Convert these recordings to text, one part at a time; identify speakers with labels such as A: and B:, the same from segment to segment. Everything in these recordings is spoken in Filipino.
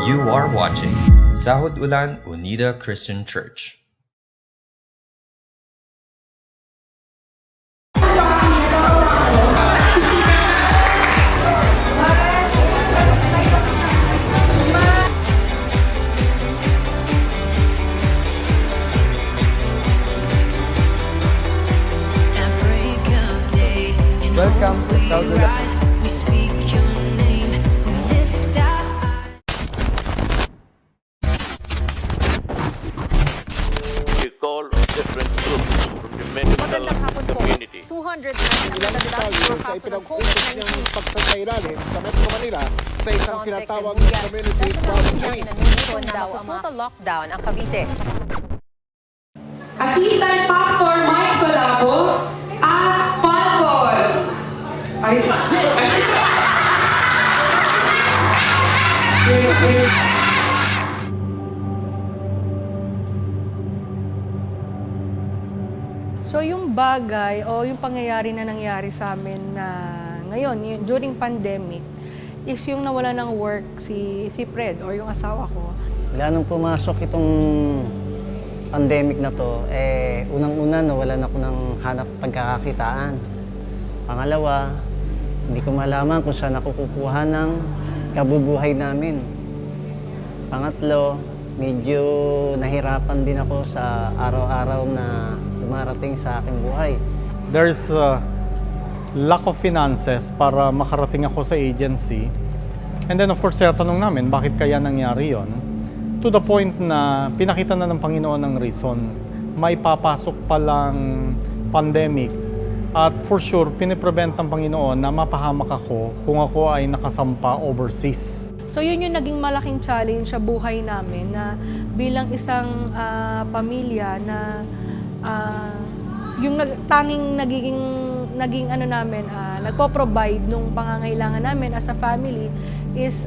A: You are watching Sahod Ulan Unida Christian Church.
B: Welcome to Sahod Ulan.
C: We speak your name, we lift our eyes.
D: We call on different groups from the medical
E: Magandang hapon po.
D: community.
E: 200 na nakadagdag sa mga kaso ng COVID-19.
F: ng pagsasailalim sa Metro Manila sa isang
E: John
F: tinatawag
E: Teclebuya.
F: na community
E: Dahil sa
F: quarantine.
E: pinanunod daw ang mga lockdown ang Cavite.
G: Assistant Pastor Mike Solabo as Falcon. Ay.
H: So yung bagay o yung pangyayari na nangyari sa amin na ngayon, during pandemic, is yung nawala ng work si Fred or yung asawa ko.
B: Ganong pumasok itong pandemic na to, unang-una nawalan ako ng hanap pagkakakitaan. Pangalawa, hindi ko malaman kung saan ako kukuha ng kabubuhay namin. Pangatlo, medyo nahirapan din ako sa araw-araw na dumarating sa aking buhay.
I: There's a lack of finances para makarating ako sa agency. And then of course, tanong namin, bakit kaya nangyari yon? To the point na pinakita na ng Panginoon ng reason. May papasok palang pandemic at for sure, piniprevent ng Panginoon na mapahamak ako kung ako ay nakasampa overseas.
H: So yun yung naging malaking challenge sa buhay namin na bilang isang pamilya na yung tanging naging ano namin, nagpo-provide nung pangangailangan namin as a family is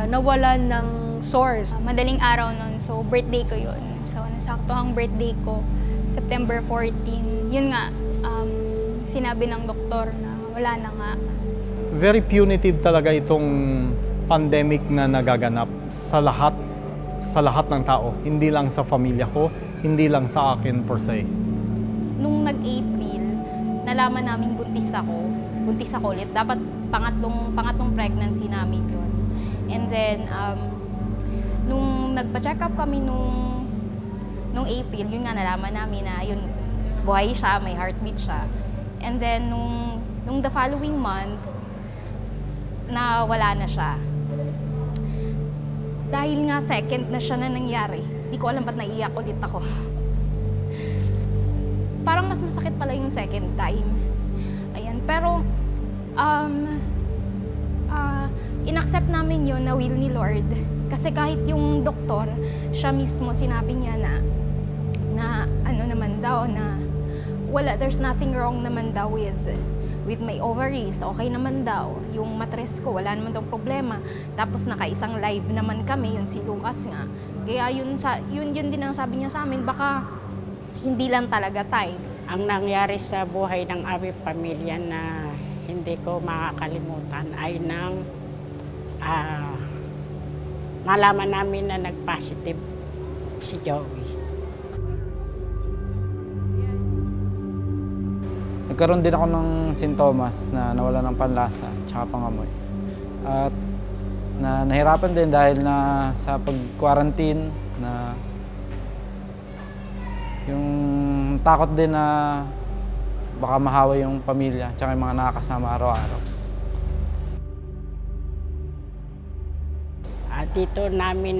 H: nawalan ng source.
J: Madaling araw nun, so birthday ko yun. So nasakto ang birthday ko, September 14. Yun nga, sinabi ng doktor na wala na nga.
I: Very punitive talaga itong pandemic na nagaganap sa lahat ng tao. Hindi lang sa pamilya ko, hindi lang sa akin per se.
J: Nung nag-April, nalaman namin buntis ako ulit. Dapat pangatlong pregnancy namin yun. And then, nung nagpa-check up kami nung April, yun nga nalaman namin na yun, buhay siya, may heartbeat siya. And then, nung the following month, na wala na siya. Dahil nga second na siya na nangyari, di ko alam ba't naiiyak ulit ako. Parang mas masakit pala yung second time. Ayan, pero inaccept namin yun na will ni Lord. Kasi kahit yung doktor, siya mismo sinabi niya na ano naman daw, na wala, there's nothing wrong naman daw with my ovaries, okay naman daw. Yung matres ko, wala naman daw problema. Tapos nakaisang live naman kami, yun si Lucas nga. Kaya yun din ang sabi niya sa amin, baka hindi lang talaga time.
K: Ang nangyari sa buhay ng aming pamilya na hindi ko makakalimutan ay nang malaman namin na nag-positive si Joey.
B: Nagkaroon din ako ng sintomas na nawala ng panlasa at pangamoy. At nahirapan din dahil na sa pag-quarantine na yung takot din na baka mahawa yung pamilya at yung mga nakakasama araw-araw.
K: Dito namin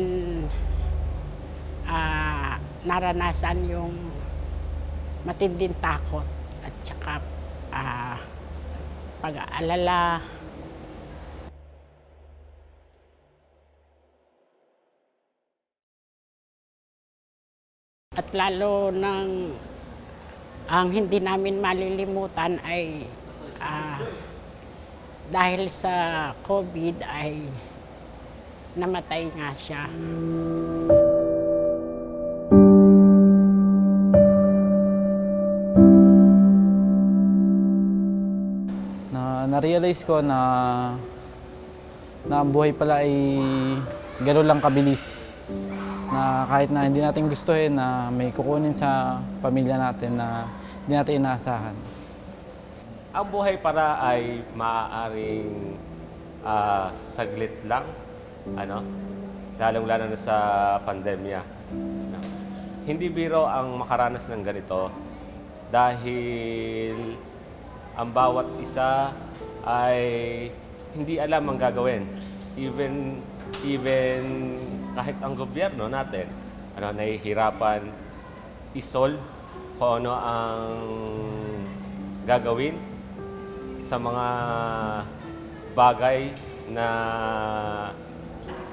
K: naranasan yung matinding takot at saka pag-aalala. At lalo ang hindi namin malilimutan ay dahil sa COVID ay namatay nga siya.
B: Na-realize ko na ang buhay pala ay
L: gano'n lang kabilis na kahit na hindi natin gustuhin na may kukunin sa pamilya natin na hindi natin inaasahan.
M: Ang buhay para ay maaaring saglit lang, lalong-lalo na sa pandemya. Hindi biro ang makaranas ng ganito dahil ang bawat isa ay hindi alam ang gagawin. Even kahit ang gobyerno natin, nahihirapan isolve kung ano ang gagawin sa mga bagay na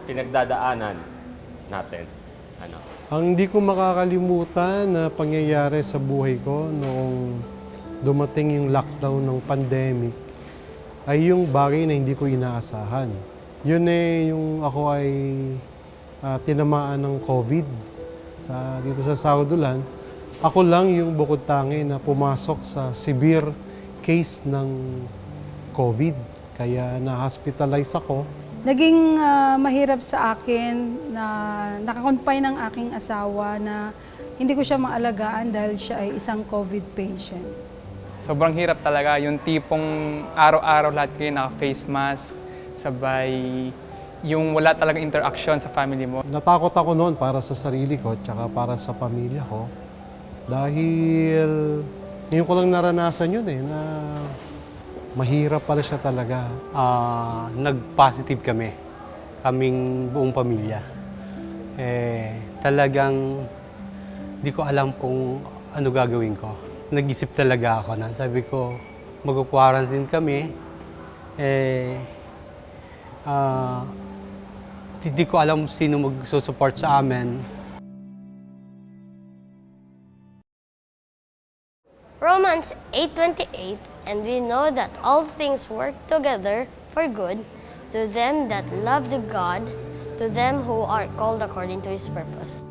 M: pinagdadaanan natin.
N: Ang hindi ko makakalimutan na pangyayari sa buhay ko noong dumating yung lockdown ng pandemic ay yung bagay na hindi ko inaasahan. Yun yung ako ay tinamaan ng COVID dito sa Saudulan. Ako lang yung bukod tangi na pumasok sa severe case ng COVID. Kaya na-hospitalize ako.
H: Naging mahirap sa akin na nakakonfine ng aking asawa na hindi ko siya maalagaan dahil siya ay isang COVID patient.
O: Sobrang hirap talaga, yung tipong araw-araw lahat kayo naka-face mask, sabay yung wala talagang interaction sa family mo.
N: Natakot ako noon para sa sarili ko at para sa pamilya ko. Dahil ngayon ko lang naranasan yun na mahirap pala siya talaga.
P: Nag-positive kaming buong pamilya. Talagang di ko alam kung ano gagawin ko. Nag-isip talaga ako na sabi ko, mag-quarantine kami. Di ko alam sino magsusupport sa amin.
Q: Romans 8:28, and we know that all things work together for good to them that love the God, to them who are called according to His purpose.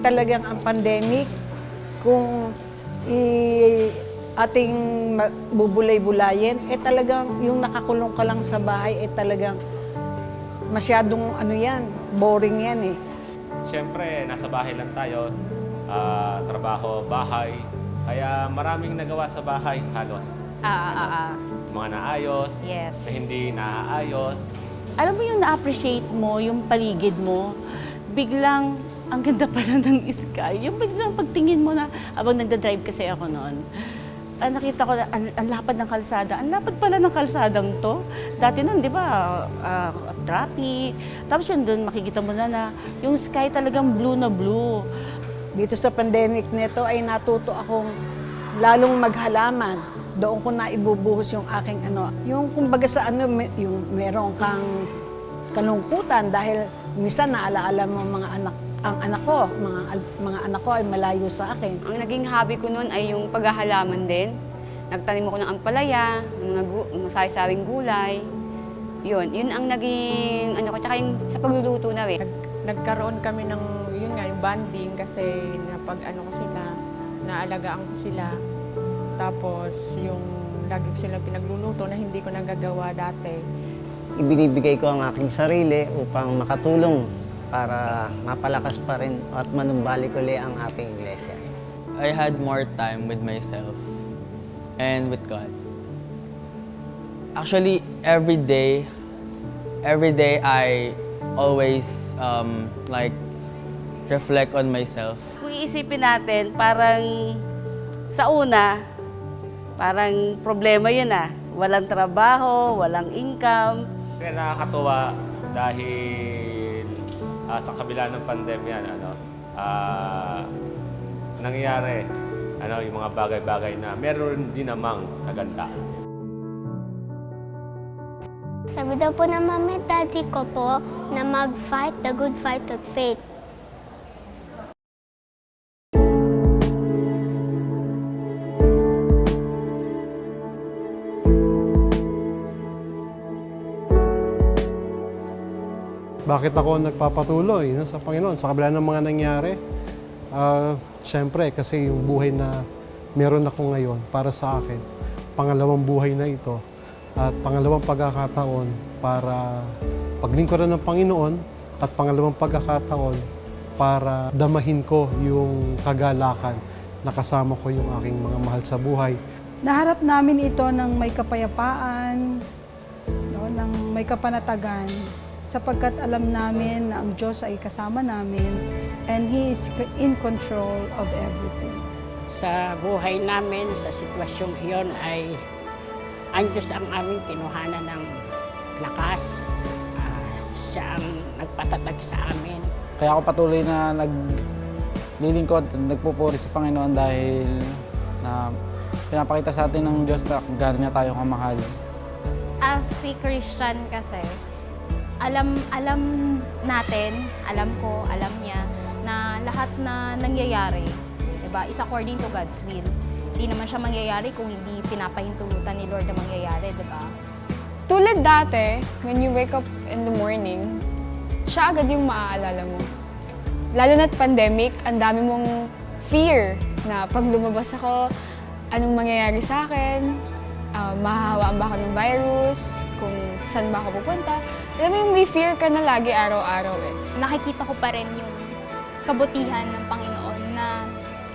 R: Talagang ang pandemic, kung ating bubulay-bulayin, talagang yung nakakulong ka lang sa bahay, talagang masyadong boring yan .
M: Siyempre, nasa bahay lang tayo, trabaho, bahay, kaya maraming nagawa sa bahay halos. Mga naayos, na hindi naaayos.
S: Alam mo yung na-appreciate mo, yung paligid mo, biglang ang ganda pala ng sky. Yung biglang pagtingin mo na, abang nagda-drive kasi ako noon, nakita ko na ang lapad ng kalsada. Ang lapad pala ng kalsadang to. Dati nun, di ba, traffic. Tapos yun doon, makikita mo na yung sky talagang blue na blue.
R: Dito sa pandemic nito ay natuto akong lalong maghalaman. Doon ko na ibubuhos yung aking yung kumbaga sa yung meron kang kalungkutan dahil minsan naalaala mo ang anak ko, mga anak ko ay malayo sa akin.
T: Ang naging hobby ko noon ay yung paghahalaman din. Nagtanim ako ng ampalaya, masari-saring gulay. Yun ang naging tsaka yung sa pagluluto na rin.
K: Nagkaroon kami ng yung bonding kasi ko sila, naalagaan ko sila. Tapos yung lagi ko silang pinagluluto na hindi ko nagagawa dati.
B: Ibinibigay ko ang aking sarili upang makatulong para mapalakas pa rin at manumbalik uli ang ating iglesia.
U: I had more time with myself and with God. Actually, every day I always reflect on myself.
S: Kung iisipin natin, parang sa una, parang problema yun Walang trabaho, walang income.
M: Kaya nakakatuwa dahil sa kabila ng pandemya, nangyayari yung mga bagay-bagay na meron din namang kagandahan.
Q: Sabi daw po ng mami at daddy ko po na mag-fight the good fight of faith.
N: Bakit ako nagpapatuloy sa Panginoon sa kabila ng mga nangyari? Siyempre, kasi yung buhay na meron ako ngayon para sa akin, pangalawang buhay na ito at pangalawang pagkakataon para paglingkuran ng Panginoon at pangalawang pagkakataon para damahin ko yung kagalakan na kasama ko yung aking mga mahal sa buhay.
H: Naharap namin ito ng may kapayapaan, no, ng may kapanatagan, sapagkat alam namin na ang Diyos ay kasama namin and He is in control of everything.
A: Sa buhay namin, sa sitwasyong iyon ay ang Diyos ang aming kinuhanan ng lakas. Siya ang nagpatatag sa amin.
L: Kaya ako patuloy na naglilingkod, nagpupuri sa Panginoon dahil na pinapakita sa atin ng Diyos na gaano niya tayo kamahal.
J: As si Christian kasi, alam natin, alam ko, alam niya, na lahat na nangyayari, diba, is according to God's will. Hindi naman siya mangyayari kung hindi pinapahintulutan ni Lord na mangyayari, diba?
K: Tulad dati, when you wake up in the morning, siya agad yung maaalala mo. Lalo na't pandemic, ang dami mong fear na pag lumabas ako, anong mangyayari sa akin, mahahawaan ba ako ng virus, kung saan ba ako pupunta. Alam mo yung may fear ka na lagi araw-araw eh.
J: Nakikita ko pa rin yung kabutihan ng Panginoon na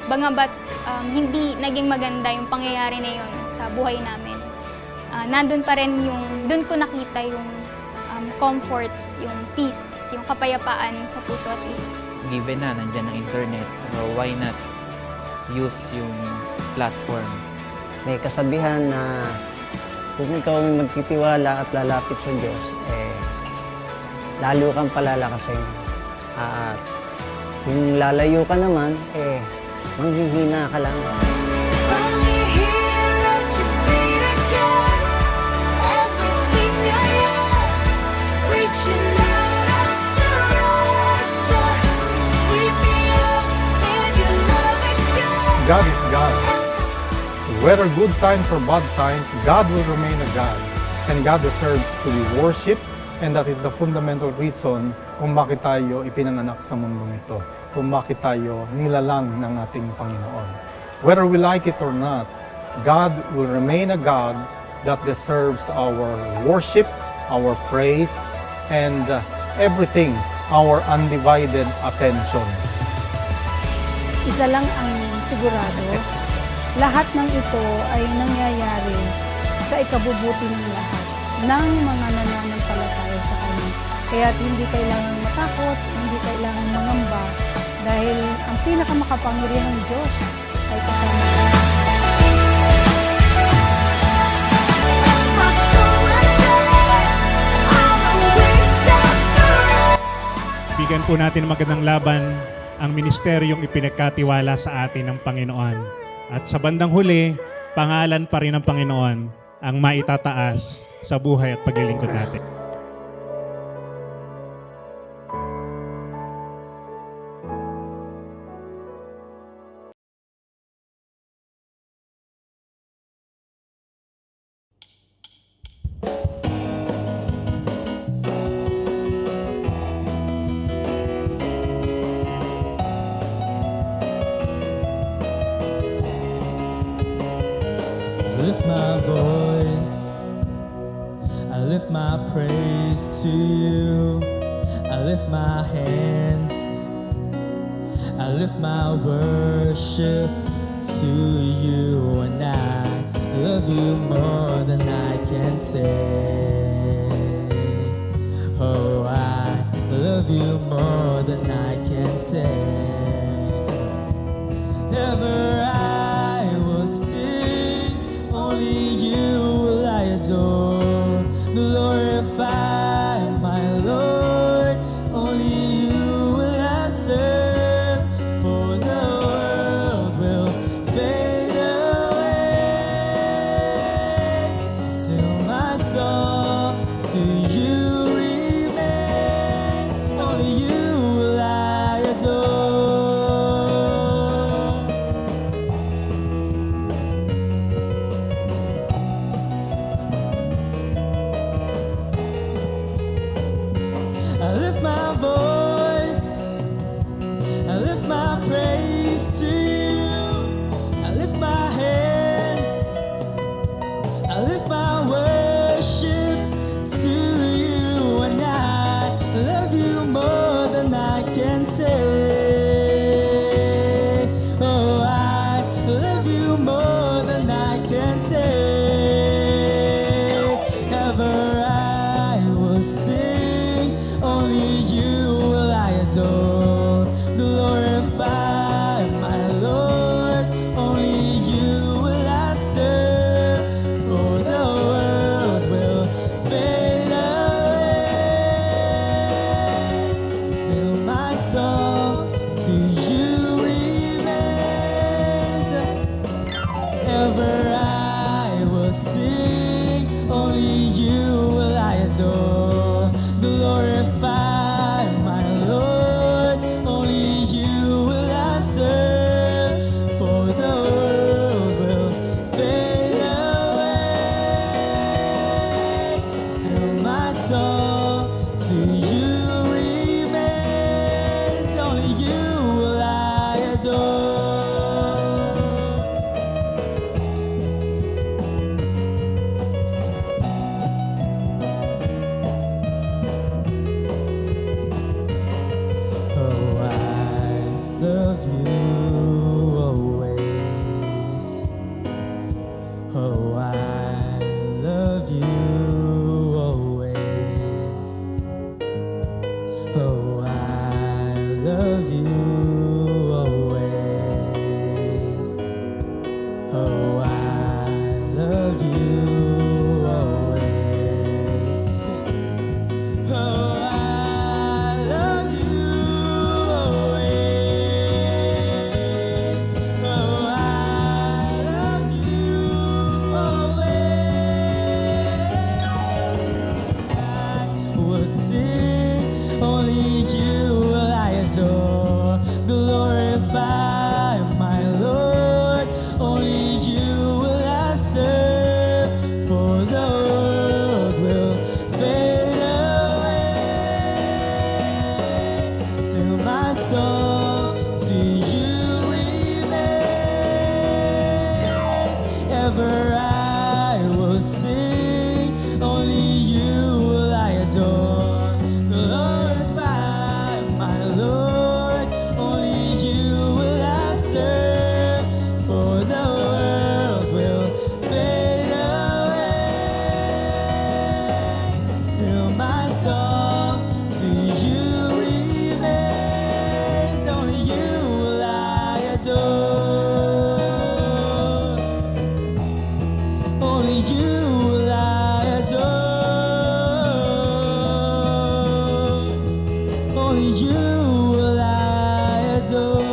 J: bangabat hindi naging maganda yung pangyayari na yun sa buhay namin. Nandun pa rin yung, dun ko nakita yung comfort, yung peace, yung kapayapaan sa puso at isip.
V: Given na nandyan ang internet, why not use yung platform?
B: May kasabihan na kung ikaw ay magtitiwala at lalapit sa Diyos, lalo kang palalakasin. At kung lalayo ka naman, manghihina ka lang.
I: God is God. Whether good times or bad times, God will remain a God. And God deserves to be worshipped. And that is the fundamental reason kung bakit tayo ipinanganak sa mundong ito. Kung bakit tayo nilalang ng ating Panginoon. Whether we like it or not, God will remain a God that deserves our worship, our praise, and everything, our undivided attention.
H: Isa lang ang sigurado, lahat ng ito ay nangyayari sa ikabubuti ng lahat ng mga nananampalataya sa Kanya. Kaya hindi kailangan matakot, hindi kailangan mangamba, dahil ang pinakamakapangyarihang Diyos ay kasama.
W: Bigyan po natin magandang laban ang ministeryong ipinagkatiwala sa atin ng Panginoon. At sa bandang huli, pangalan pa rin ng Panginoon ang maitataas sa buhay at paglilingkod natin.
X: I lift my voice, I lift my praise to you, I lift my hands, I lift my worship to you, and I love you more than I can say. Oh, I love you more than I can say. Ever I will sing, only you will I adore, glorify my Lord, only you will I serve, for the world will fade away, still my song to you remains, only you will I adore. lift my worship to you, and I love you more than I can say. Oh, I love you more than I can say. Ever I will sing, only you will I adore. Glorify my Lord, only you will I serve. For the world will fade away, still my song to you remains. Ever I will sing, only you will I adore. Glorify my Lord, only you will I serve. For the world will fade away, still my song to you remains. Only you will I adore. Oh, I love you always. Oh, I love you always. Oh, I love you always. Oh, I love you always. Oh, I love you always. Oh, I love you always. I will sing, only you will I adore. Glorify my Lord, only you will I serve. For the world will fade away, still my song to you remains. Ever I will sing, only you will I adore. Glorify my Lord, only you will I serve. For the world will fade away, still my song to you remains. Only you will I adore. Only you will I adore. Only you will I adore.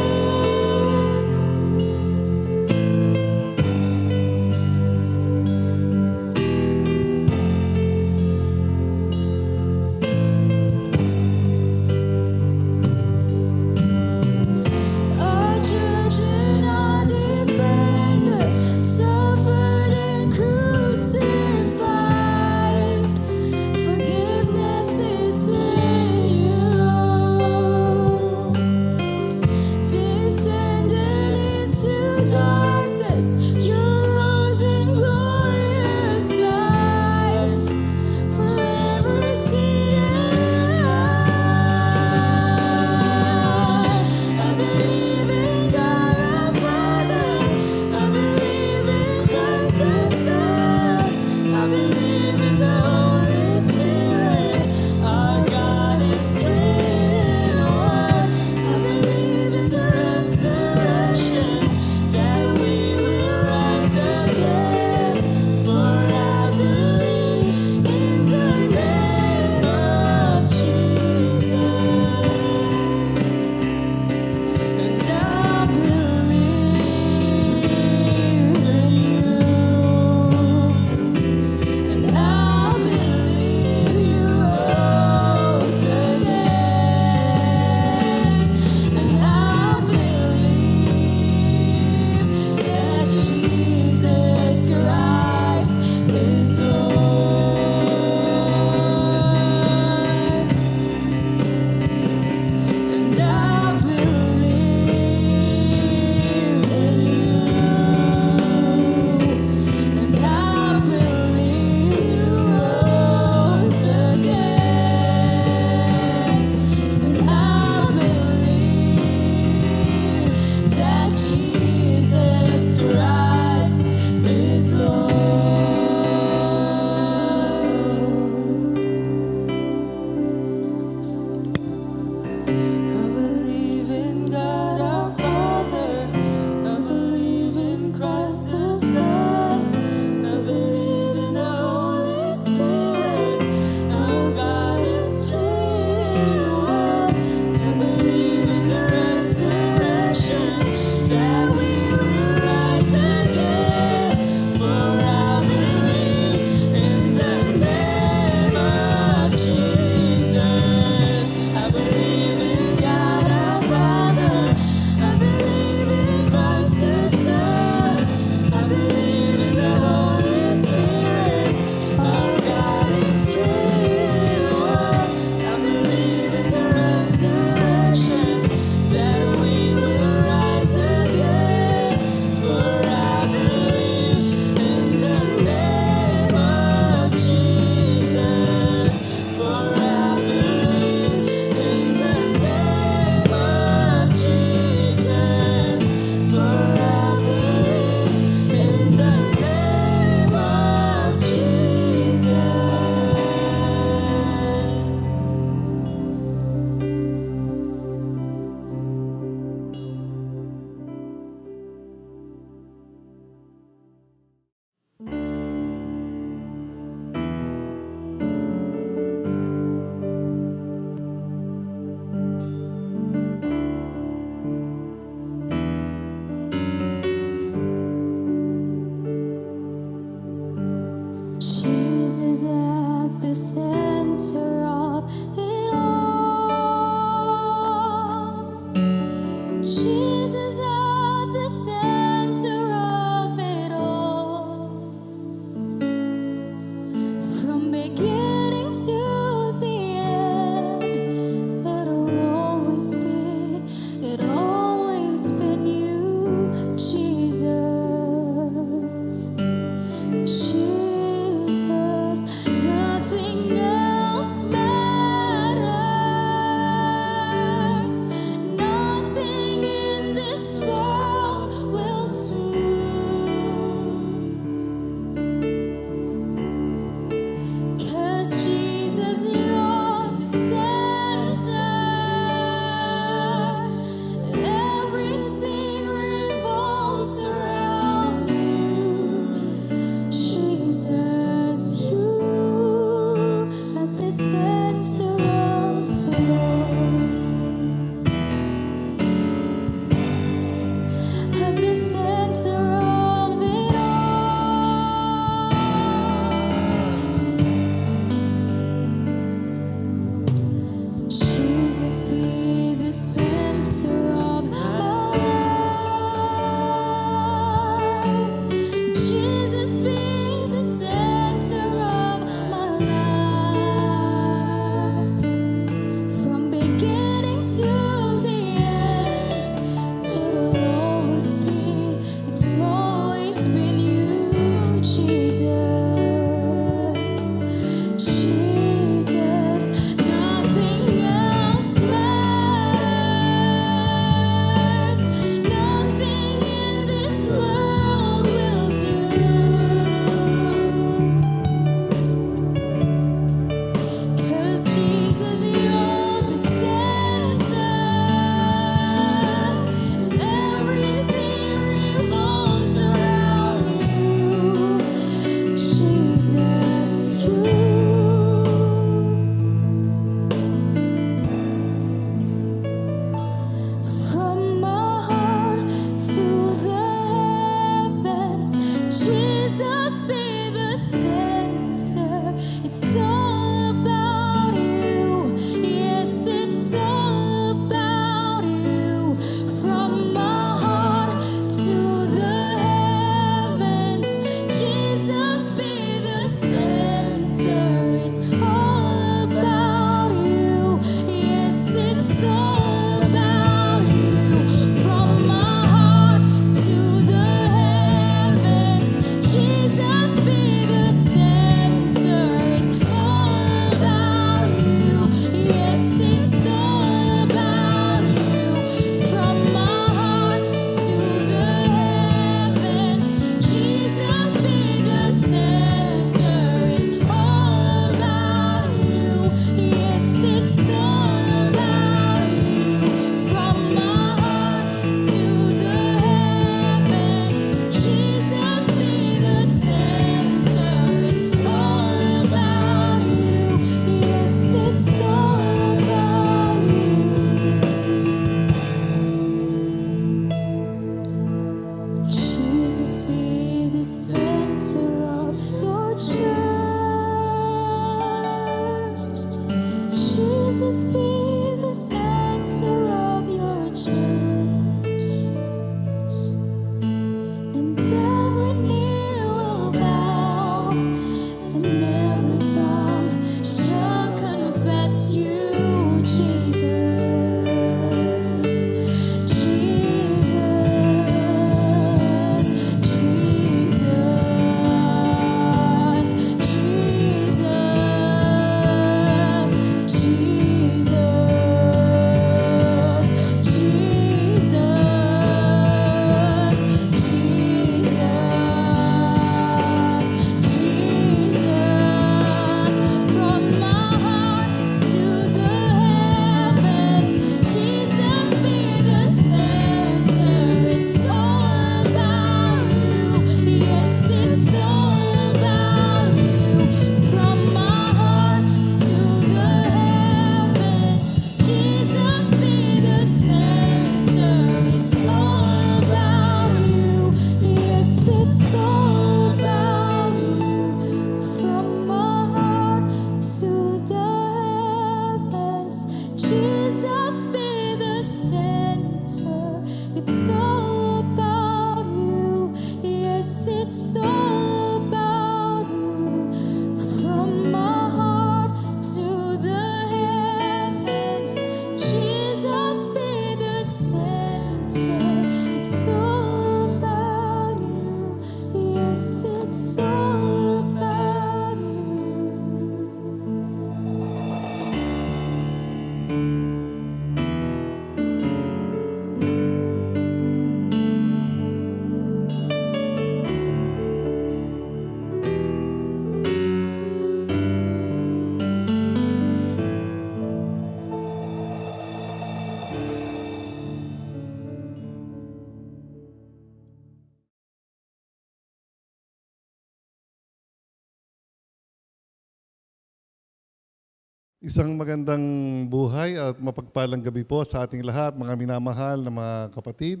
C: Isang magandang buhay at mapagpalang gabi po sa ating lahat, mga minamahal na mga kapatid,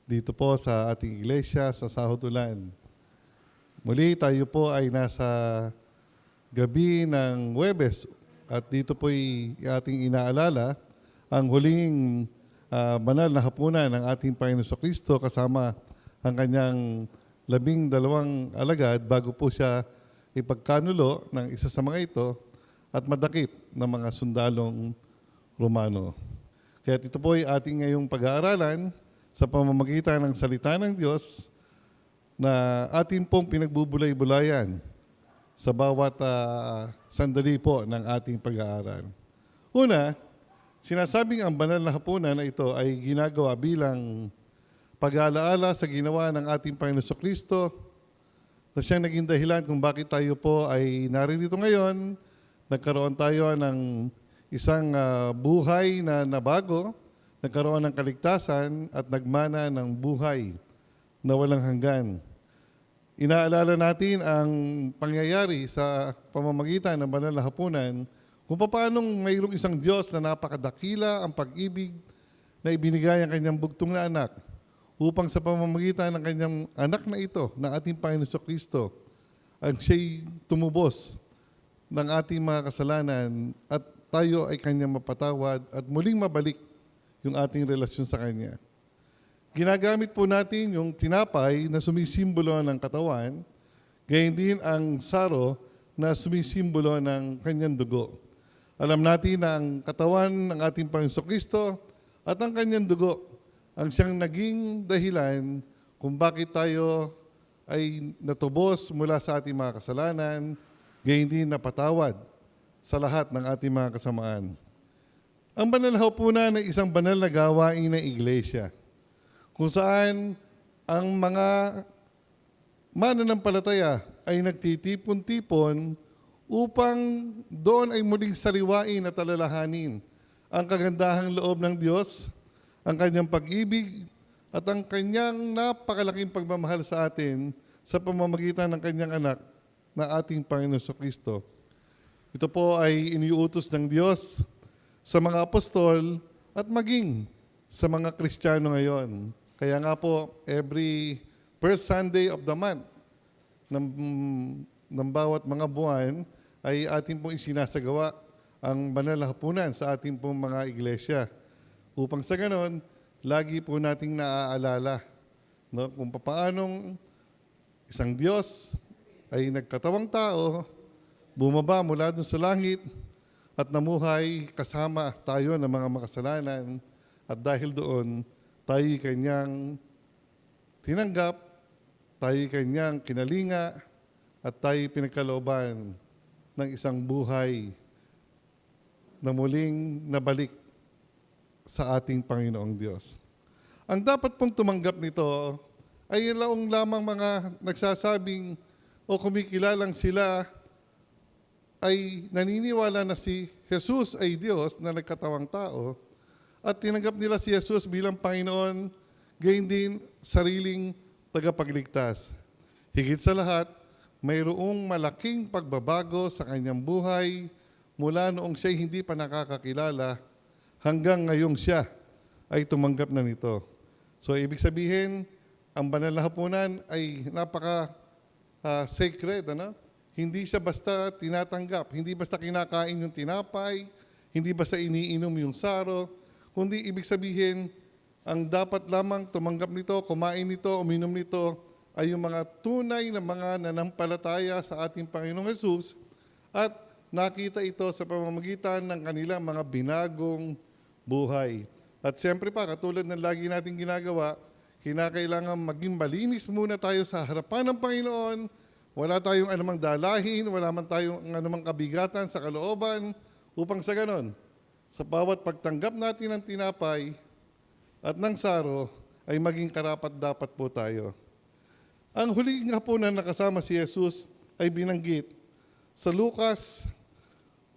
C: dito po sa ating iglesia sa Sahod Ulan. Muli tayo po ay nasa gabi ng Huwebes at dito po ay ating inaalala ang huling banal na hapunan ng ating Panginoon Kristo kasama ang kanyang 12 alagad bago po siya ipagkanulo ng isa sa mga ito at madakip ng mga sundalong Romano. Kaya ito po ay ating ngayong pag-aaralan sa pamamagitan ng salita ng Diyos na ating pong pinagbubulay-bulayan sa bawat sandali po ng ating pag-aaral. Una, sinasabing ang banal na hapunan na ito ay ginagawa bilang pag-aalaala sa ginawa ng ating Panginoon Kristo na siyang naging dahilan kung bakit tayo po ay naririto ngayon. Nagkaroon tayo ng isang buhay na nabago, nagkaroon ng kaligtasan at nagmana ng buhay na walang hanggan. Inaalala natin ang pangyayari sa pamamagitan ng banal na hapunan kung paano mayroong isang Diyos na napakadakila ang pag-ibig na ibinigay ang kanyang bugtong na anak upang sa pamamagitan ng kanyang anak na ito, ng ating Panginoon Kristo, ang siya'y tumubos ng ating mga kasalanan at tayo ay kanyang mapatawad at muling mabalik yung ating relasyon sa kanya. Ginagamit po natin yung tinapay na sumisimbolo ng katawan, gayon din ang saro na sumisimbolo ng kanyang dugo. Alam natin na ang katawan ng ating Panginoon Kristo at ang kanyang dugo ang siyang naging dahilan kung bakit tayo ay natubos mula sa ating mga kasalanan, gayon din napatawad sa lahat ng ating mga kasamaan. Ang banal na hapunan ay isang banal na gawain ng iglesia, kung saan ang mga mananampalataya ay nagtitipon-tipon upang doon ay muling sariwain at alalahanin ang kagandahang loob ng Diyos, ang kanyang pag-ibig at ang kanyang napakalaking pagmamahal sa atin sa pamamagitan ng kanyang anak na ating Panginoon Kristo. Ito po ay iniuutos ng Diyos sa mga apostol at maging sa mga Kristiyano ngayon. Kaya nga po, every first Sunday of the month ng bawat mga buwan ay ating pong isinasagawa ang banal na hapunan sa ating pong mga iglesia. Upang sa ganon, lagi po nating naaalala kung paanong isang Diyos ay nagkatawang tao, bumaba mula dun sa langit at namuhay kasama tayo ng mga makasalanan at dahil doon, tayo kanyang tinanggap, tayo kanyang kinalinga at tayo pinagkalooban ng isang buhay na muling nabalik sa ating Panginoong Diyos. Ang dapat pong tumanggap nito ay lamang mga nagsasabing o kumikilalang sila ay naniniwala na si Jesus ay Diyos na nagkatawang tao at tinanggap nila si Jesus bilang Panginoon, gayon din sariling tagapagligtas. Higit sa lahat, mayroong malaking pagbabago sa kanyang buhay mula noong siya hindi pa nakakakilala hanggang ngayong siya ay tumanggap na nito. So ibig sabihin, ang banal na hapunan ay sacred, Hindi siya basta tinatanggap, hindi basta kinakain yung tinapay, hindi basta iniinom yung saro, kundi ibig sabihin, ang dapat lamang tumanggap nito, kumain nito, uminom nito, ay yung mga tunay na mga nanampalataya sa ating Panginoong Jesus at nakita ito sa pamamagitan ng kanilang mga binagong buhay. At siyempre pa, katulad ng lagi nating ginagawa, kinakailangan maging malinis muna tayo sa harapan ng Panginoon. Wala tayong anumang dalahin, wala man tayong anumang kabigatan sa kalooban upang sa ganon, sa bawat pagtanggap natin ng tinapay at ng saro ay maging karapat-dapat po tayo. Ang huling hapunan na kasama si Jesus ay binanggit sa Lucas,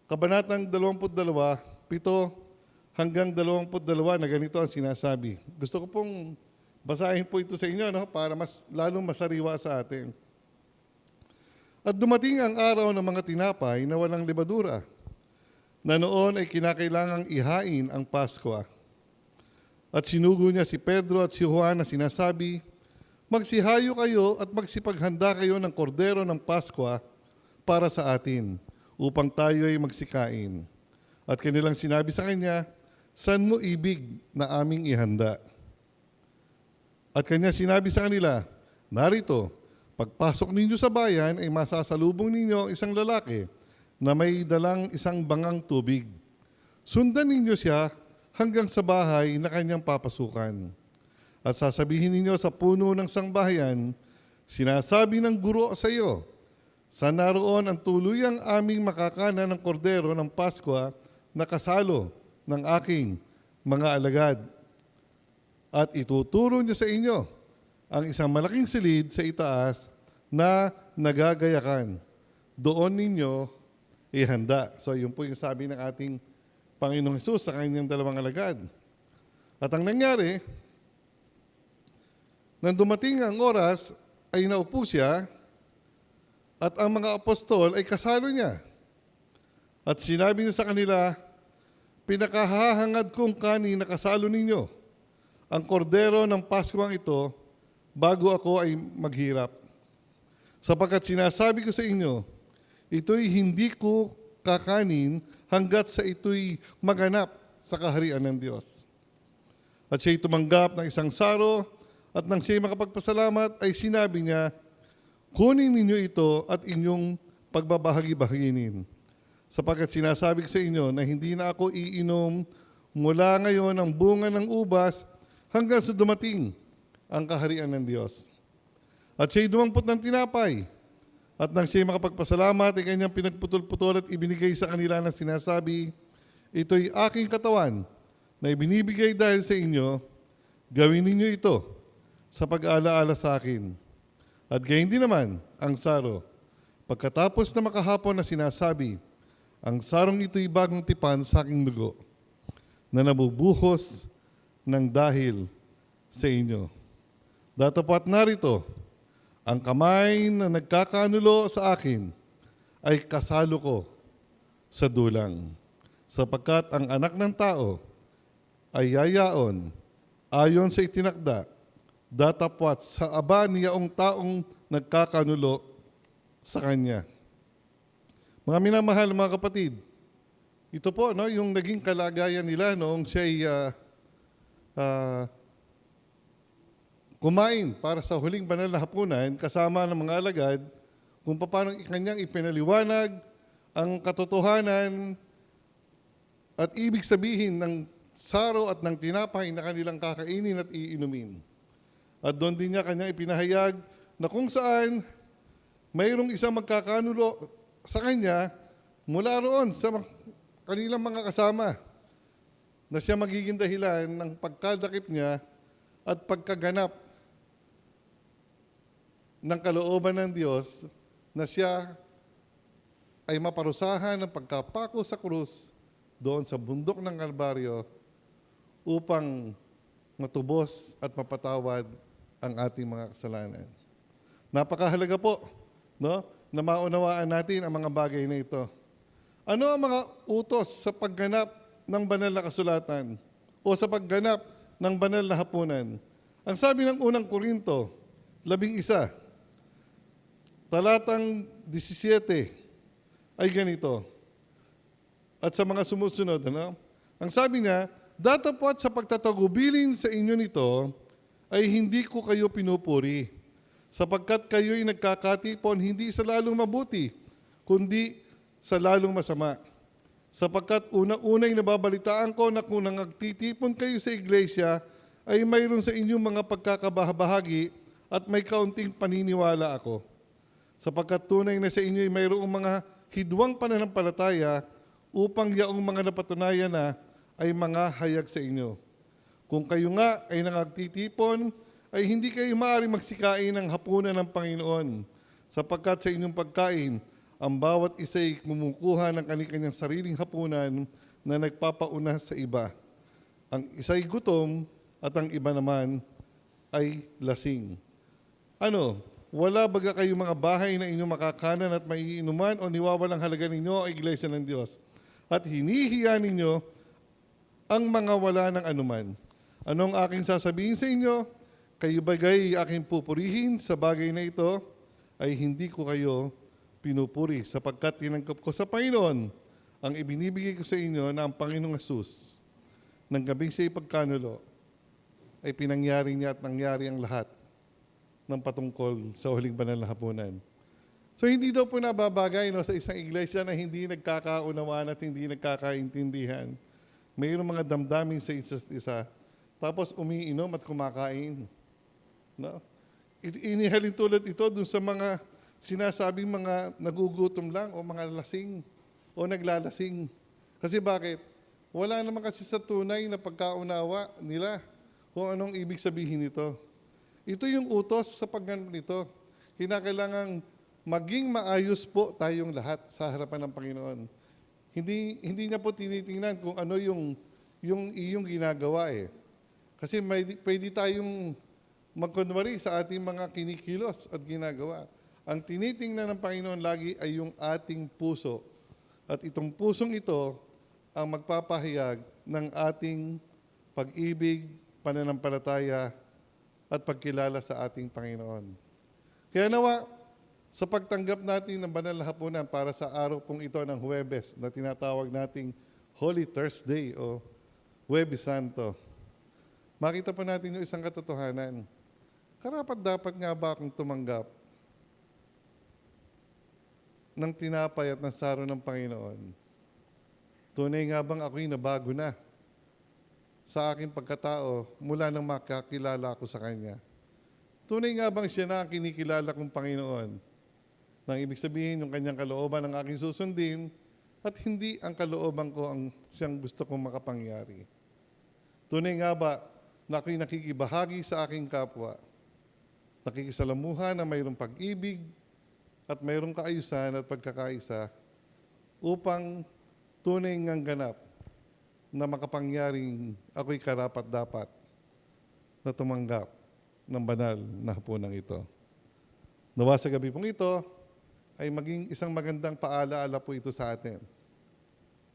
C: Kabanatang 22, 7 hanggang 22 na ganito ang sinasabi. Gusto ko pong basahin po ito sa inyo para lalong masariwa sa atin. At dumating ang araw ng mga tinapay na walang lebadura. na noon ay kinakailangang ihain ang Paskwa. At sinugo niya si Pedro at si Juan na sinasabi, "Magsihayo kayo at magsipaghanda kayo ng kordero ng Paskwa para sa atin, upang tayo ay magsikain." At kanilang sinabi sa kanya, "Saan mo ibig na aming ihanda?" At kanya sinabi sa kanila, "Narito, pagpasok ninyo sa bayan ay masasalubong ninyo ang isang lalaki na may dalang isang bangang tubig. Sundan ninyo siya hanggang sa bahay na kanyang papasukan. At sasabihin ninyo sa puno ng sangbahayan, sinasabi ng guro sa iyo, sa naroon ang tuluyang aming makakana ng kordero ng Paskwa na kasalo ng aking mga alagad. At ituturo niya sa inyo ang isang malaking silid sa itaas na nagagayakan. Doon ninyo ihanda." So yun po yung sabi ng ating Panginoong Hesus sa kanyang dalawang alagad. At ang nangyari, nang dumating ang oras, ay naupo siya at ang mga apostol ay kasalo niya. At sinabi niya sa kanila, "Pinakahahangad kong kanin na kasalo ninyo, ang kordero ng Paskwang ito, bago ako ay maghirap. Sapagkat sinasabi ko sa inyo, ito'y hindi ko kakanin hanggat sa ito'y maganap sa kaharian ng Diyos." At siya'y tumanggap ng isang saro, at nang siya'y makapagpasalamat, ay sinabi niya, "Kunin ninyo ito at inyong pagbabahagi-bahaginin. Sapagkat sinasabi ko sa inyo na hindi na ako iinom mula ngayon ang bunga ng ubas hanggang sa dumating ang kaharian ng Diyos." At siya'y dumampot ng tinapay. At nang siya'y makapagpasalamat, ay kanyang pinagputol-putol at ibinigay sa kanila na sinasabi, "Ito'y aking katawan na ibinibigay dahil sa inyo. Gawin ninyo ito sa pag-alaala sa akin." At gayon din naman ang saro. Pagkatapos na makahapon na sinasabi, "Ang sarong ito'y bagong tipan sa aking dugo na nabubuhos ng dahil sa inyo. Datapat narito, ang kamay na nagkakanulo sa akin ay kasalo ko sa dulang, sapagkat ang anak ng tao ay yayaon ayon sa itinakda, datapwat sa aba niyaong taong nagkakanulo sa kanya." Mga minamahal mga kapatid, ito po yung naging kalagayan nila noong siya'y kumain para sa huling banal na hapunan kasama ng mga alagad, kung paano kanyang ipinaliwanag ang katotohanan at ibig sabihin ng saro at ng tinapay na kanilang kakainin at iinumin. At doon din niya kanyang ipinahayag na kung saan mayroong isang magkakanulo sa kanya mula roon sa kanilang mga kasama na siya magiging dahilan ng pagkadakip niya at pagkaganap ng kalooban ng Diyos na siya ay maparusahan ng pagkapako sa krus doon sa bundok ng Kalbaryo upang matubos at mapatawad ang ating mga kasalanan. Napakahalaga po, na maunawaan natin ang mga bagay na ito. Ano ang mga utos sa pagganap ng banal na kasulatan o sa pagganap ng banal na hapunan? Ang sabi ng unang Korinto, 11, talatang 17 ay ganito. At sa mga sumusunod, ang sabi niya, "Datapwat sa pagtatagubilin sa inyo nito ay hindi ko kayo pinupuri, sapagkat kayo'y nagkakatipon hindi sa lalong mabuti, kundi sa lalong masama. Sapagkat unang-unay nababalitaan ko na kung nagtitipon kayo sa iglesia, ay mayroon sa inyong mga pagkakabahagi at may kaunting paniniwala ako. Sapagkat tunay na sa inyo ay mayroong mga hidwang pananampalataya upang yaong mga napatunayan na ay mga hayag sa inyo. Kung kayo nga ay nagtitipon, ay hindi kayo maaaring magsikain ng hapunan ng Panginoon, sapagkat sa inyong pagkain, ang bawat isa'y kumukuha ng kanilang sariling hapunan na nagpapauna sa iba. Ang isa'y gutom at ang iba naman ay lasing. Wala baga kayong mga bahay na inyong makakanan at maiinuman o niwawalang halaga ninyo ang iglesia ng Diyos? at hinihiya ninyo ang mga wala ng anuman. Anong aking sasabihin sa inyo? Kayo bagay aking pupurihin sa bagay na ito, ay hindi ko kayo pinupuri sapagkat tinanggap ko sa Panginoon ang ibinibigay ko sa inyo na ang Panginoong Hesus ng gabing siya ipagkanulo ay pinangyari niya at nangyari ang lahat ng patungkol sa huling banal na hapunan. So hindi daw po nababagay sa isang iglesia na hindi nagkakaunawaan at hindi nagkakaintindihan. Mayroong mga damdamin sa isa't isa. Tapos umiinom at kumakain. No? Inihalin tulad ito dun sa mga sinasabing mga nagugutom lang o mga lasing o naglalasing. Kasi bakit? Wala naman kasi sa tunay na pagkaunawa nila kung anong ibig sabihin nito. Ito yung utos sa pagganap nito. Kinakailangang maging maayos po tayong lahat sa harapan ng Panginoon. Hindi niya po tinitingnan kung ano yung iyong ginagawa eh. Kasi pwede tayong magkunwari sa ating mga kinikilos at ginagawa. Ang tinitingnan ng Panginoon lagi ay yung ating puso. At itong pusong ito ang magpapahayag ng ating pag-ibig, pananampalataya, at pagkilala sa ating Panginoon. Kaya nawa, sa pagtanggap natin ng banal na hapunan para sa araw pong ito ng Huwebes na tinatawag nating Holy Thursday o Huwebes Santo, makita po natin yung isang katotohanan. Karapat-dapat nga ba akong tumanggap ng tinapay at ng saro ng Panginoon? Tunay nga bang ako'y nabago na sa aking pagkatao mula nang makakilala ko sa Kanya? Tunay nga bang siya na ang kinikilala kong Panginoon? Nang ibig sabihin, yung kanyang kalooban ang aking susundin at hindi ang kalooban ko ang siyang gusto kong makapangyari. Tunay nga ba na ako'y nakikibahagi sa aking kapwa? Nakikisalamuhan na mayroong pag-ibig at mayroong kaayusan at pagkakaisa upang tunay ngang ganap na makapangyaring ako'y karapat-dapat na tumanggap ng banal na hapunan ito. Nawa sa gabi pong ito, ay maging isang magandang paalaala po ito sa atin.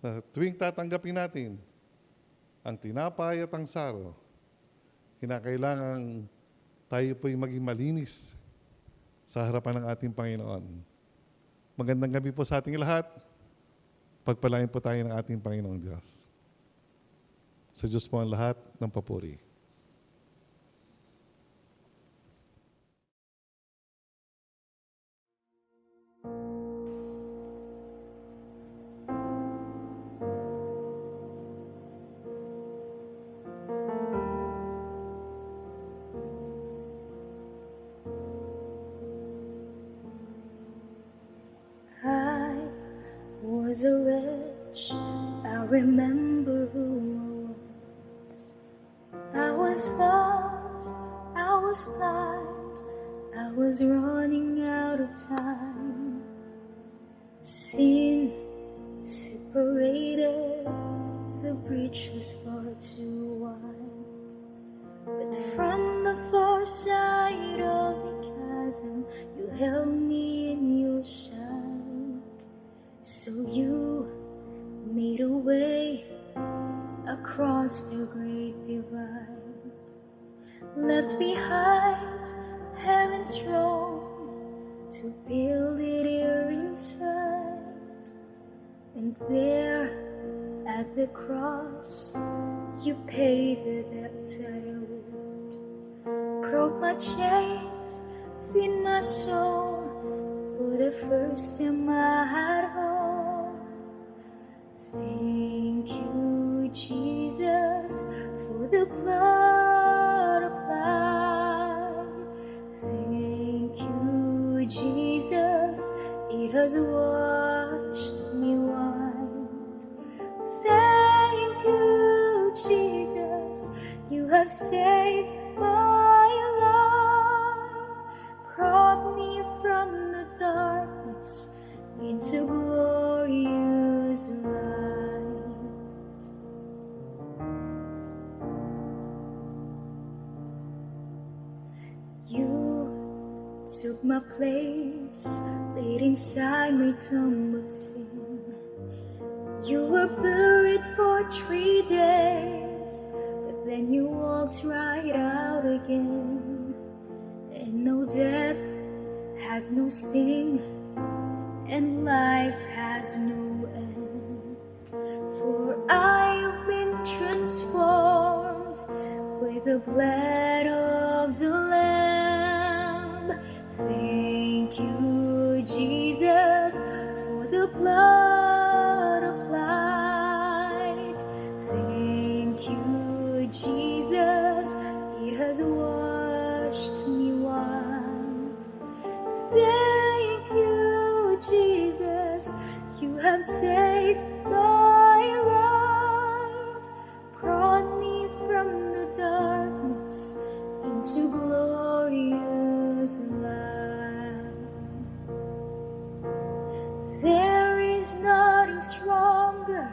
C: Na tuwing tatanggapin natin ang tinapay at ang saro, kinakailangan tayo po'y maging malinis sa harapan ng ating Panginoon. Magandang gabi po sa ating lahat. Pagpalain po tayo ng ating Panginoong Diyos. Sa Diyos po ang lahat ng papuri.
D: Was a wretch, I remember who I was lost, I was blind, I was running out of time. Sin separated, the bridge was far too wide. But from the far side of the chasm, you held me in your sight. So you made a way across the great divide, left behind heaven's throne to build it here inside. And there at the cross you paid the debt I owed, broke my chains, freed my soul. For the first time I had hope. Thank you, Jesus, for the blood applied. Thank you, Jesus, it has washed me white. Thank you, Jesus, you have saved my life, brought me from the darkness into glorious light. You took my place, laid inside my tomb of sin. You were buried for 3 days, but then you walked right out again. And no death has no sting, and life has no end. For I've been transformed by the blood of the Lamb. Thank you, Jesus, for the blood applied. Thank you, Jesus, it has washed me white. Thank you, Jesus, you have saved my life, brought me from the darkness into glorious light. There is nothing stronger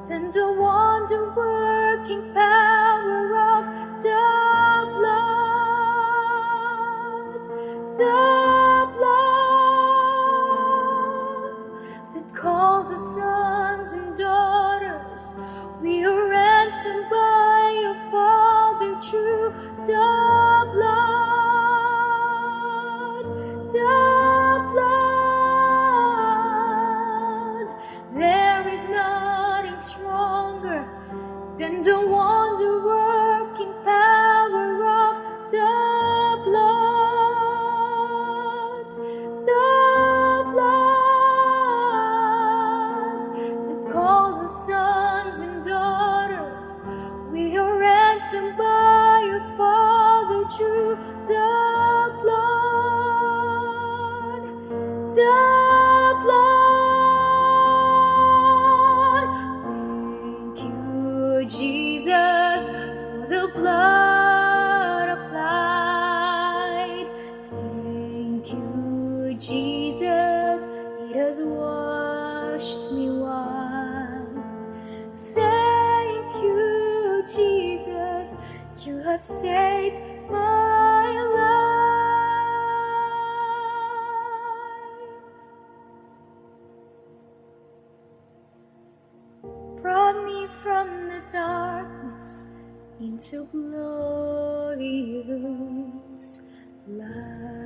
D: than the wonder-working power of the blood. The blood that calls us sons and daughters. We are ransomed by your Father true. The blood, the blood. There is nothing stronger than the wonder-working power of the blood. The blood that calls us sons and daughters. We are ransomed by your Father true. The blood, the blood. Thank you, Jesus, for the blood applied. Thank you, Jesus, it has washed me white. Thank you, Jesus, you have saved my life. Brought me from the darkness into glorious light.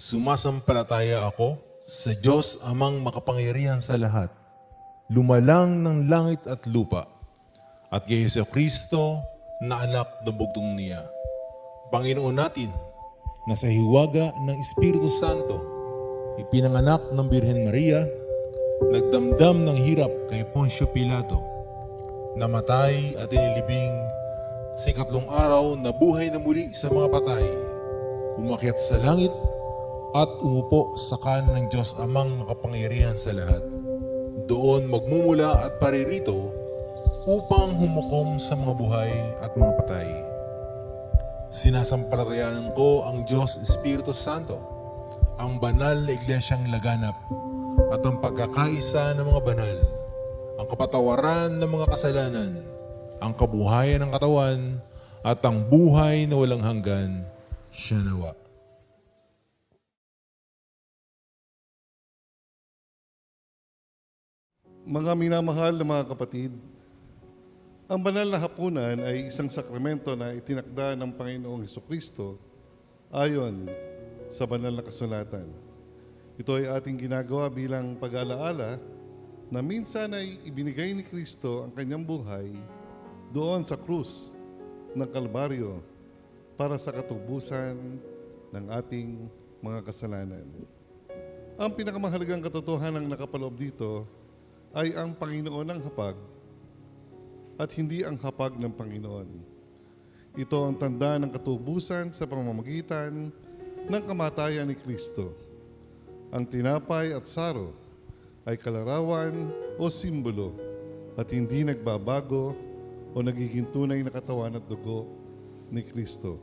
E: Sumasampalataya ako sa Diyos amang makapangyarihan sa lahat, lumalang ng langit at lupa, at kay Hesus Kristo na anak ng bugtong niya. Panginoon natin, na sa hiwaga ng Espiritu Santo, ipinanganak ng Birhen Maria, nagdamdam ng hirap kay Poncio Pilato, namatay at inilibing, sa ikatlong araw na buhay na muli sa mga patay, umakyat sa langit at umupo sa kanan ng Diyos amang makapangyarihan sa lahat. Doon magmumula at paririto upang humukom sa mga buhay at mga patay. Sinasampalatayanan ko ang Diyos Espiritu Santo, ang banal na iglesyang laganap, at ang pagkakaisa ng mga banal, ang kapatawaran ng mga kasalanan, ang kabuhayan ng katawan, at ang buhay na walang hanggan. Siya nawa.
C: Mga minamahal na mga kapatid, ang banal na hapunan ay isang sakramento na itinakda ng Panginoong Hesukristo ayon sa banal na kasulatan. Ito ay ating ginagawa bilang pag-alaala na minsan ay ibinigay ni Kristo ang kanyang buhay doon sa krus ng Kalbaryo para sa katubusan ng ating mga kasalanan. Ang pinakamahalagang katotohanan ng nakapaloob dito ay ang Panginoon ang hapag at hindi ang hapag ng Panginoon. Ito ang tanda ng katubusan sa pamamagitan ng kamatayan ni Kristo. Ang tinapay at saro ay kalarawan o simbolo at hindi nagbabago o nagiging tunay na katawan at dugo ni Kristo.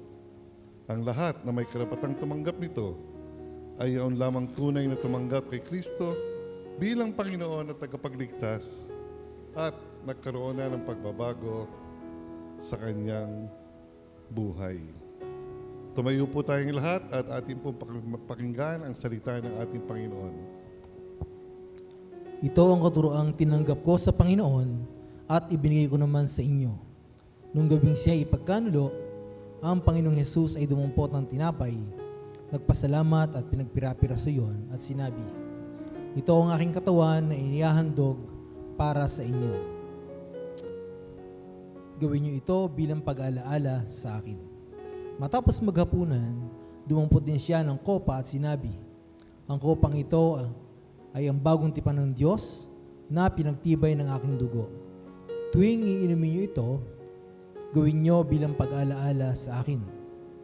C: Ang lahat na may karapatang tumanggap nito ay yaon lamang tunay na tumanggap kay Kristo bilang Panginoon at tagapagligtas at nagkaroon na ng pagbabago sa kanyang buhay. Tumayo po tayong lahat at ating pong pakinggan ang salita ng ating Panginoon.
X: Ito ang katuroang tinanggap ko sa Panginoon at ibinigay ko naman sa inyo. Nung gabing siya ipagkanulo, ang Panginoong Hesus ay dumumpot ng tinapay, nagpasalamat at pinagpira-piraso yun at sinabi, ito ang aking katawan na inihahandog para sa inyo. Gawin niyo ito bilang pag-alaala sa akin. Matapos maghapunan, dumampot din siya ng kopa at sinabi, ang kopang ito ay ang bagong tipan ng Diyos na pinagtibay ng aking dugo. Tuwing iinumin niyo ito, gawin niyo bilang pag-alaala sa akin.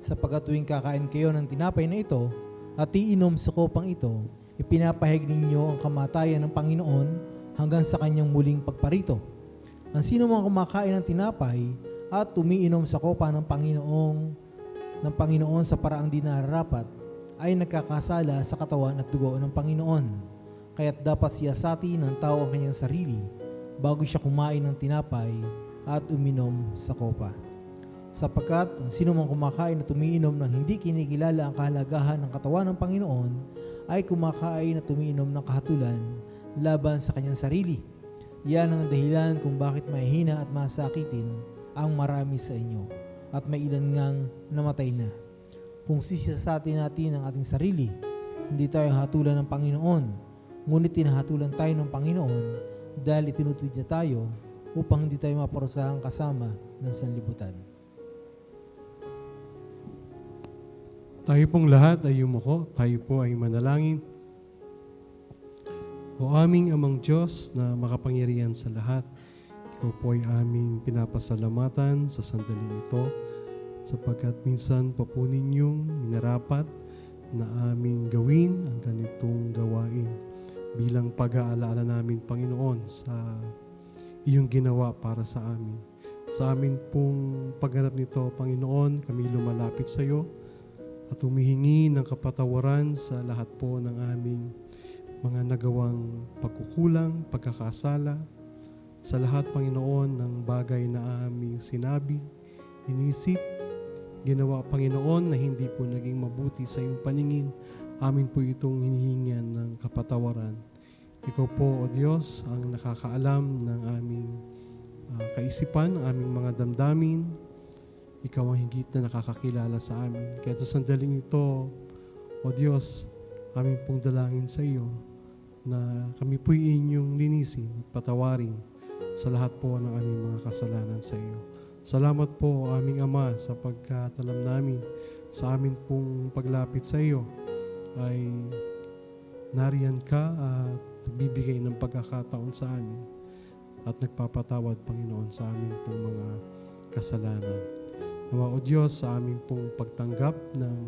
X: Sapagkat tuwing kakain kayo ng tinapay na ito at iinom sa kopang ito, ipinapahayag ninyo ang kamatayan ng Panginoon hanggang sa kanyang muling pagparito. Ang sino mang kumakain ng tinapay at umiinom sa kopa ng Panginoon sa paraang di nararapat ay nagkakasala sa katawan at dugo ng Panginoon. Kaya't dapat siyasati ng tao ang kanyang sarili bago siya kumain ng tinapay at uminom sa kopa. Sapagkat ang sino mang kumakain at umiinom ng hindi kinikilala ang kahalagahan ng katawan ng Panginoon ay kumakain at umiinom ng kahatulan laban sa kanyang sarili. Yan ang dahilan kung bakit mahihina at masakitin ang marami sa inyo at may ilan ngang namatay na. Kung sisisatin natin ang ating sarili, hindi tayo hatulan ng Panginoon, ngunit tinahatulan tayo ng Panginoon dahil itinutod niya tayo upang hindi tayo maparusahan kasama ng sanlibutan.
N: Tayo pong lahat ay yumuko, tayo po ay manalangin. O aming amang Diyos na makapangyarihan sa lahat, ikaw po ay aming pinapasalamatan sa sandaling ito sapagkat minsan pa po ninyong minarapat na aming gawin ang ganitong gawain bilang pag-aalaala namin, Panginoon, sa iyong ginawa para sa amin. Sa amin pong pagganap nito, Panginoon, kami lumalapit sa iyo at humihingi ng kapatawaran sa lahat po ng aming mga nagawang pagkukulang, pagkakasala, sa lahat, Panginoon, ng bagay na aming sinabi, inisip, ginawa, Panginoon, na hindi po naging mabuti sa iyong paningin, amin po itong hinihingan ng kapatawaran. Ikaw po, O Diyos, ang nakakaalam ng aming kaisipan, ng aming mga damdamin. Ikaw ang higit na nakakakilala sa amin. Kaya sa sandaling ito, O Diyos, aming pong dalangin sa iyo na kami po'y inyong linisin at patawarin sa lahat po ng aming mga kasalanan sa iyo. Salamat po, aming Ama, sapagkat alam namin sa amin pong paglapit sa iyo ay nariyan ka at nagbibigay ng pagkakataon sa amin at nagpapatawad, Panginoon, sa amin pong mga kasalanan. Nawa, O Diyos, sa amin pong pagtanggap ng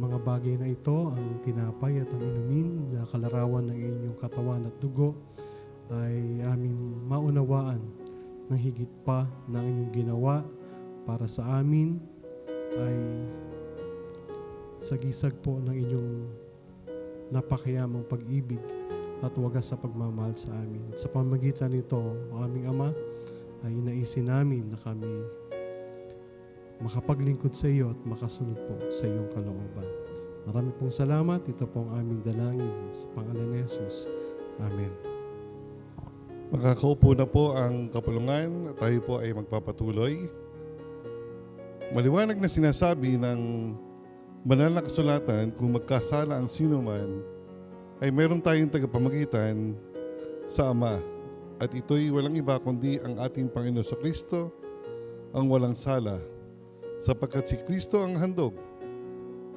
N: mga bagay na ito, ang tinapay at ang inumin na kalarawan ng inyong katawan at dugo, ay aming maunawaan ng higit pa ng inyong ginawa para sa amin ay sagisag po ng inyong napakayamang pag-ibig at wagas sa pagmamahal sa amin. At sa pamagitan nito, aming Ama, ay naisin namin na kami makapaglingkod sa iyo at makasunod po sa iyong kalooban. Marami pong salamat. Ito po ang aming dalangin sa pangalan ni Jesus. Amen.
C: Makakaupo na po ang kapulungan at tayo po ay magpapatuloy. Maliwanag na sinasabi ng banal na kasulatan kung magkasala ang sino man ay meron tayong tagapamagitan sa Ama. At ito'y walang iba kundi ang ating Panginoon sa Kristo, ang walang sala. Sapagkat si Kristo ang handog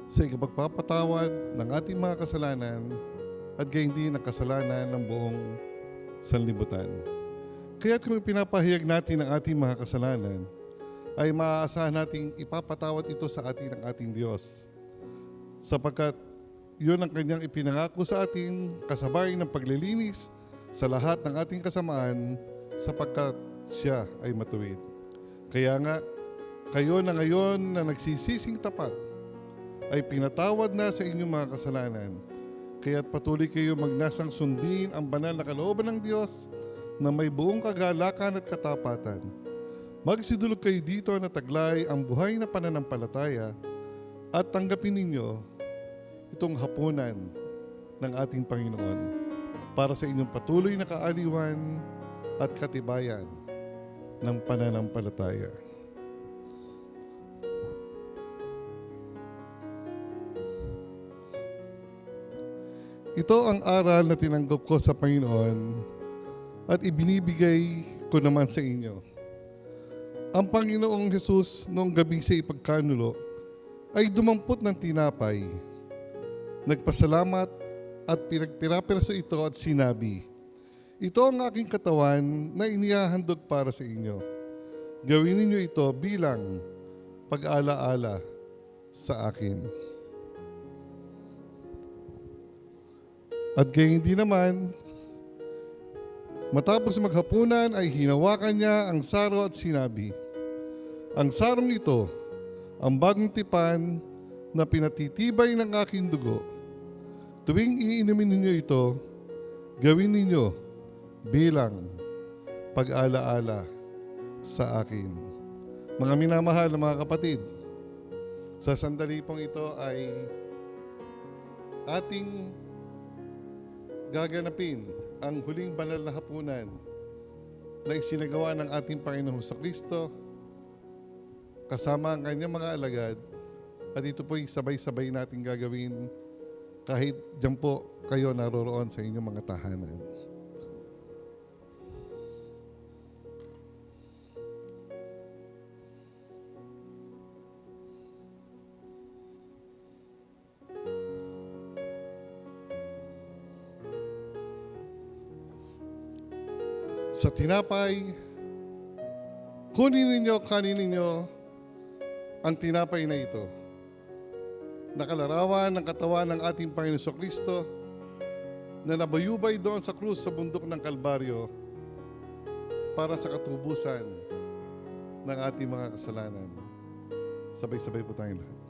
C: sa ikapagpapatawad ng ating mga kasalanan at gayon din ang kasalanan ng buong sanlibutan. Kaya kung pinapahayag natin ang ating mga kasalanan, ay maaasahan nating ipapatawad ito sa atin ng ating Diyos. Sapagkat yun ang kanyang ipinangako sa atin kasabay ng paglilinis sa lahat ng ating kasamaan sapagkat siya ay matuwid. Kaya nga, kayo na ngayon na nagsisising tapat ay pinatawad na sa inyong mga kasalanan. Kaya't patuloy kayo magnasang sundin ang banal na kalooban ng Diyos na may buong kagalakan at katapatan. Magsidulog kayo dito na taglay ang buhay na pananampalataya at tanggapin ninyo itong hapunan ng ating Panginoon para sa inyong patuloy na kaaliwan at katibayan ng pananampalataya. Ito ang aral na tinanggap ko sa Panginoon at ibinibigay ko naman sa inyo. Ang Panginoong Jesus noong gabi sa ipagkanulo ay dumampot ng tinapay, nagpasalamat at pinagpirapiraso ito at sinabi, "Ito ang aking katawan na inihahandog para sa inyo. Gawin ninyo ito bilang pag-alaala sa akin." At gayon din naman, matapos maghapunan ay hinawakan niya ang saro at sinabi, "Ang sarong ito, ang bagong tipan na pinatitibay ng aking dugo. Tuwing iinumin ninyo ito, gawin ninyo bilang pag-alaala sa akin." Mga minamahal na mga kapatid, sa sandali pong ito ay ating gaganapin ang huling banal na hapunan na isinagawa ng ating Panginoong Kristo kasama ang kanyang mga alagad, at ito po'y sabay-sabay natin gagawin kahit diyan po kayo naroroon sa inyong mga tahanan. Sa tinapay, kunin ninyo, kanin ninyo ang tinapay na ito. Nakalarawan ng katawan ng ating Panginoon Kristo na nabayubay doon sa krus sa bundok ng Kalbaryo para sa katubusan ng ating mga kasalanan. Sabay-sabay po tayong lahat.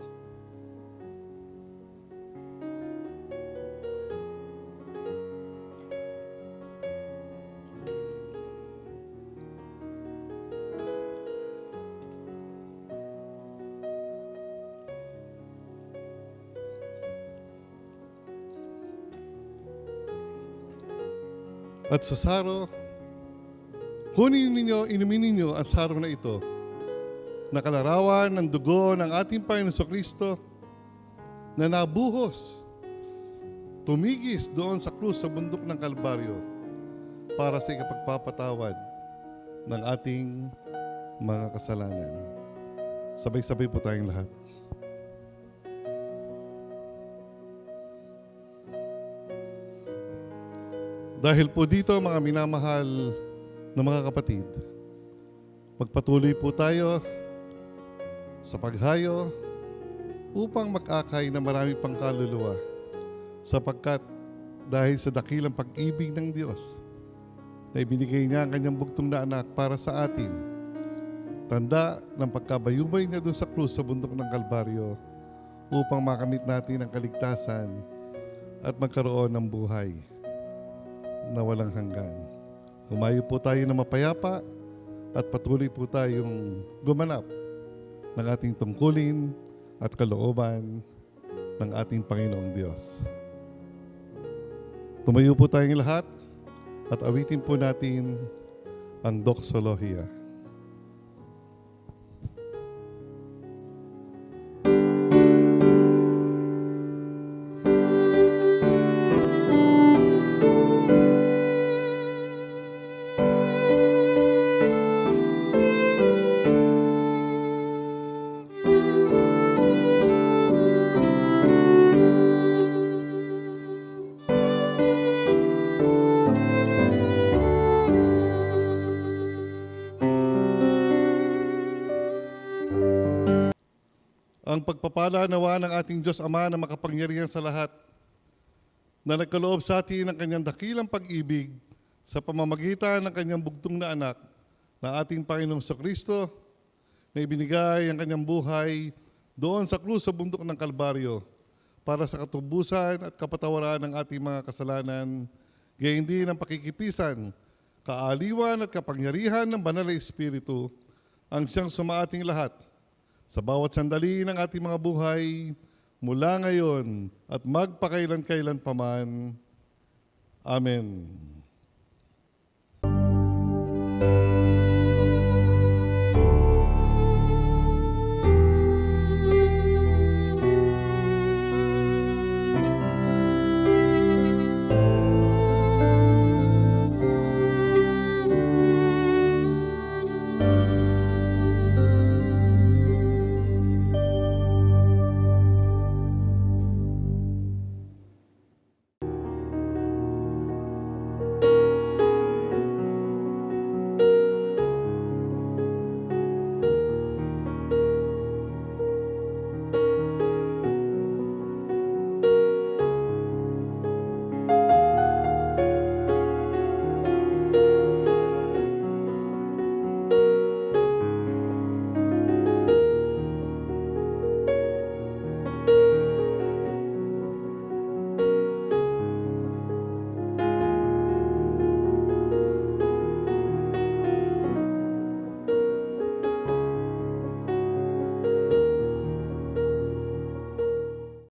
C: At sa saro, kunin ninyo, inumin ninyo ang saro na ito, nakalarawan ng dugo ng ating Panginoon Kristo na nabuhos, tumigis doon sa krus sa bundok ng Kalbaryo para sa ikapagpapatawad ng ating mga kasalanan. Sabay-sabay po tayong lahat. Dahil po dito, mga minamahal na mga kapatid, magpatuloy po tayo sa paghayo upang mag-akay na marami pang kaluluwa, sapagkat dahil sa dakilang pag-ibig ng Diyos na ibinigay niya ang kanyang bugtong na anak para sa atin, tanda ng pagkabayubay niya doon sa krus sa bundok ng Kalbaryo upang makamit natin ang kaligtasan at magkaroon ng buhay na walang hanggan. Humayo po tayo na mapayapa at patuloy po tayong gumanap ng ating tungkulin at kalooban ng ating Panginoong Diyos. Tumayo po tayong lahat at awitin po natin ang Doxologia. Ang pagpapala nawa ng ating Diyos Ama na makapangyarihan sa lahat, na nagkaloob sa atin ng kanyang dakilang pag-ibig sa pamamagitan ng kanyang bugtong na anak, na ating Panginoong Kristo, na ibinigay ang kanyang buhay doon sa krus sa bundok ng Kalbaryo para sa katubusan at kapatawaran ng ating mga kasalanan, gayon din ang pakikipisan, kaaliwan at kapangyarihan ng Banal na Espiritu ang siyang sumaating lahat sa bawat sandali ng ating mga buhay mula ngayon at magpakailan-kailan paman. Amen.